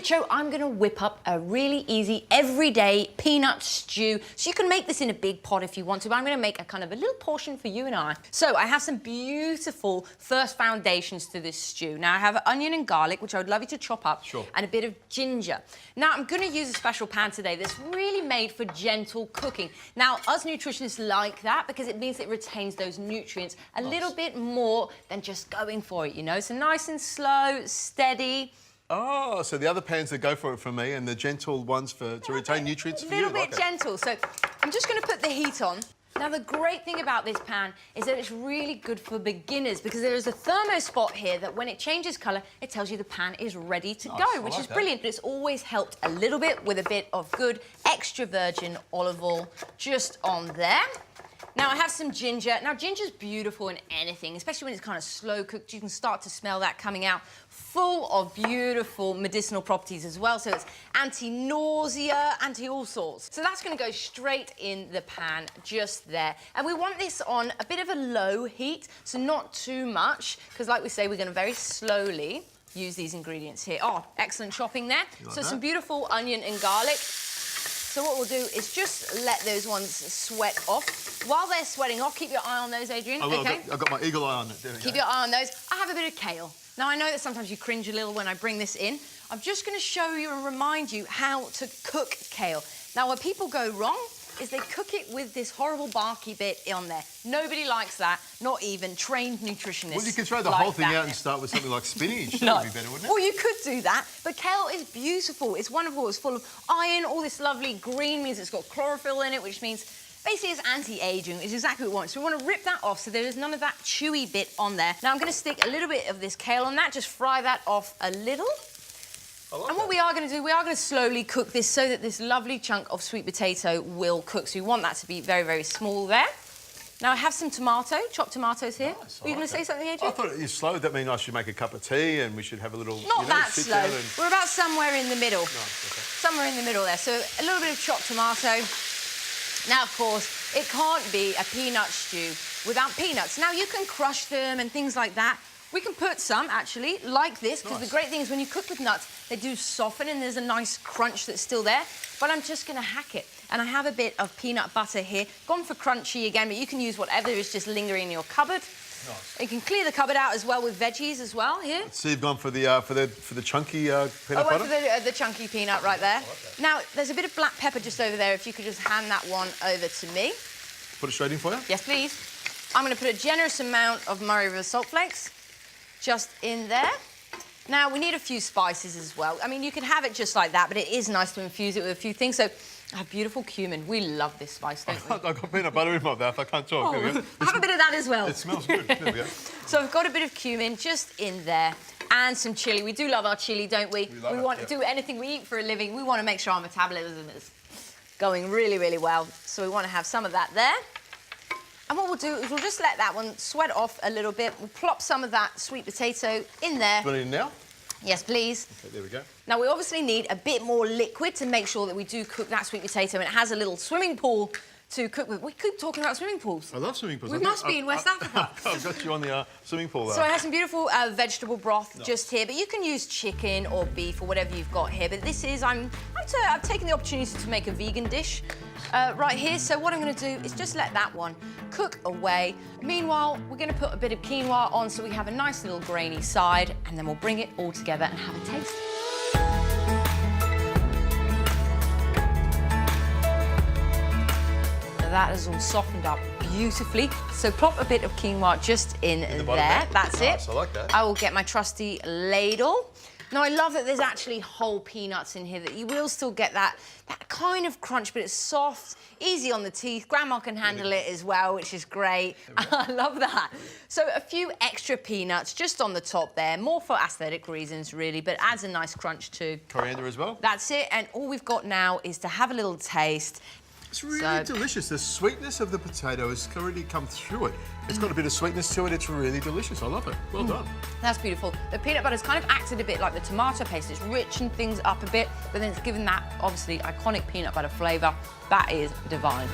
Richo, I'm gonna whip up a really easy, everyday peanut stew. So you can make this in a big pot if you want to, but I'm gonna make a kind of a little portion for you and I. So I have some beautiful first foundations to this stew. Now I have onion and garlic, which I would love you to chop up, and a bit of ginger. Now I'm gonna use a special pan today that's really made for gentle cooking. Now us nutritionists like that because it means it retains those nutrients a little bit more than just going for it, you know? So nice and slow, steady. Oh, so the other pans that go for it for me and the gentle ones to retain nutrients for you. A little bit gentle. So I'm just going to put the heat on. Now, the great thing about this pan is that it's really good for beginners because there is a thermo spot here that when it changes colour, it tells you the pan is ready to go, which is brilliant. But it's always helped a little bit with a bit of good extra virgin olive oil just on there. Now, I have some ginger. Now, ginger's beautiful in anything, especially when it's kind of slow cooked. You can start to smell that coming out. Full of beautiful medicinal properties as well. So it's anti-nausea, anti-all sorts. So that's going to go straight in the pan just there. And we want this on a bit of a low heat, so not too much, because like we say, we're going to very slowly use these ingredients here. Oh, excellent chopping there. So some beautiful onion and garlic. So what we'll do is just let those ones sweat off. While they're sweating off, keep your eye on those, Adrian, okay? I've got my eagle eye on it. Keep your eye on those. I have a bit of kale. Now, I know that sometimes you cringe a little when I bring this in. I'm just going to show you and remind you how to cook kale. Now, where people go wrong is they cook it with this horrible barky bit on there. Nobody likes that, not even trained nutritionists. Well, you could throw the whole thing out and start with something like spinach. No. That would be better, wouldn't it? Well, you could do that, but kale is beautiful. It's wonderful. It's full of iron. All this lovely green means it's got chlorophyll in it, which means basically it's anti-aging. It's exactly what we want. So we want to rip that off so there is none of that chewy bit on there. Now I'm going to stick a little bit of this kale on that, just fry that off a little. And what we are going to do, we are going to slowly cook this so that this lovely chunk of sweet potato will cook. So we want that to be very, very small there. Now I have some chopped tomatoes here. Were you going to say something, Adrian? I thought you slowed. That means I should make a cup of tea and we should have a little. Not that slow. We're about somewhere in the middle. Nice, okay. Somewhere in the middle there. So a little bit of chopped tomato. Now, of course, it can't be a peanut stew without peanuts. Now, you can crush them and things like that. We can put some, actually, like this, because the great thing is when you cook with nuts, they do soften and there's a nice crunch that's still there. But I'm just going to hack it. And I have a bit of peanut butter here. Gone for crunchy again, but you can use whatever is just lingering in your cupboard. Nice. You can clear the cupboard out as well with veggies as well here. So you've gone for the chunky peanut butter? For the chunky peanut right there. Oh, okay. Now there's a bit of black pepper just over there. If you could just hand that one over to me. Put it straight in for you. Yes, please. I'm going to put a generous amount of Murray River salt flakes just in there. Now we need a few spices as well. I mean, you can have it just like that, but it is nice to infuse it with a few things. So I have beautiful cumin. We love this spice, don't we? I've got peanut butter in my mouth. I can't talk. Oh, have a bit of that as well. It smells good. There we go. So I've got a bit of cumin just in there and some chilli. We do love our chilli, don't we? We want to do anything we eat for a living. We want to make sure our metabolism is going really, really well. So we want to have some of that there. And what we'll do is we'll just let that one sweat off a little bit. We'll plop some of that sweet potato in there. Put it in now? Yes, please. Okay, there we go. Now, we obviously need a bit more liquid to make sure that we do cook that sweet potato, and it has a little swimming pool to cook with. We keep talking about swimming pools. I love swimming pools. We must be in West Africa. I've got you on the swimming pool there. So I have some beautiful vegetable broth just here, but you can use chicken or beef or whatever you've got here. But this is, I've taken the opportunity to make a vegan dish right here. So what I'm going to do is just let that one cook away. Meanwhile, we're going to put a bit of quinoa on so we have a nice little grainy side, and then we'll bring it all together and have a taste. That has all softened up beautifully. So plop a bit of quinoa just in there. That's it. I like that. I will get my trusty ladle. Now, I love that there's actually whole peanuts in here, that you will still get that kind of crunch, but it's soft, easy on the teeth. Grandma can handle it as well, which is great. I love that. So a few extra peanuts just on the top there, more for aesthetic reasons, really, but adds a nice crunch too. Coriander as well. That's it, and all we've got now is to have a little taste. It's really delicious. The sweetness of the potato has already come through it. It's got a bit of sweetness to it. It's really delicious. I love it. Well done. That's beautiful. The peanut butter's kind of acted a bit like the tomato paste. It's richened things up a bit, but then it's given that, obviously, iconic peanut butter flavour. That is divine.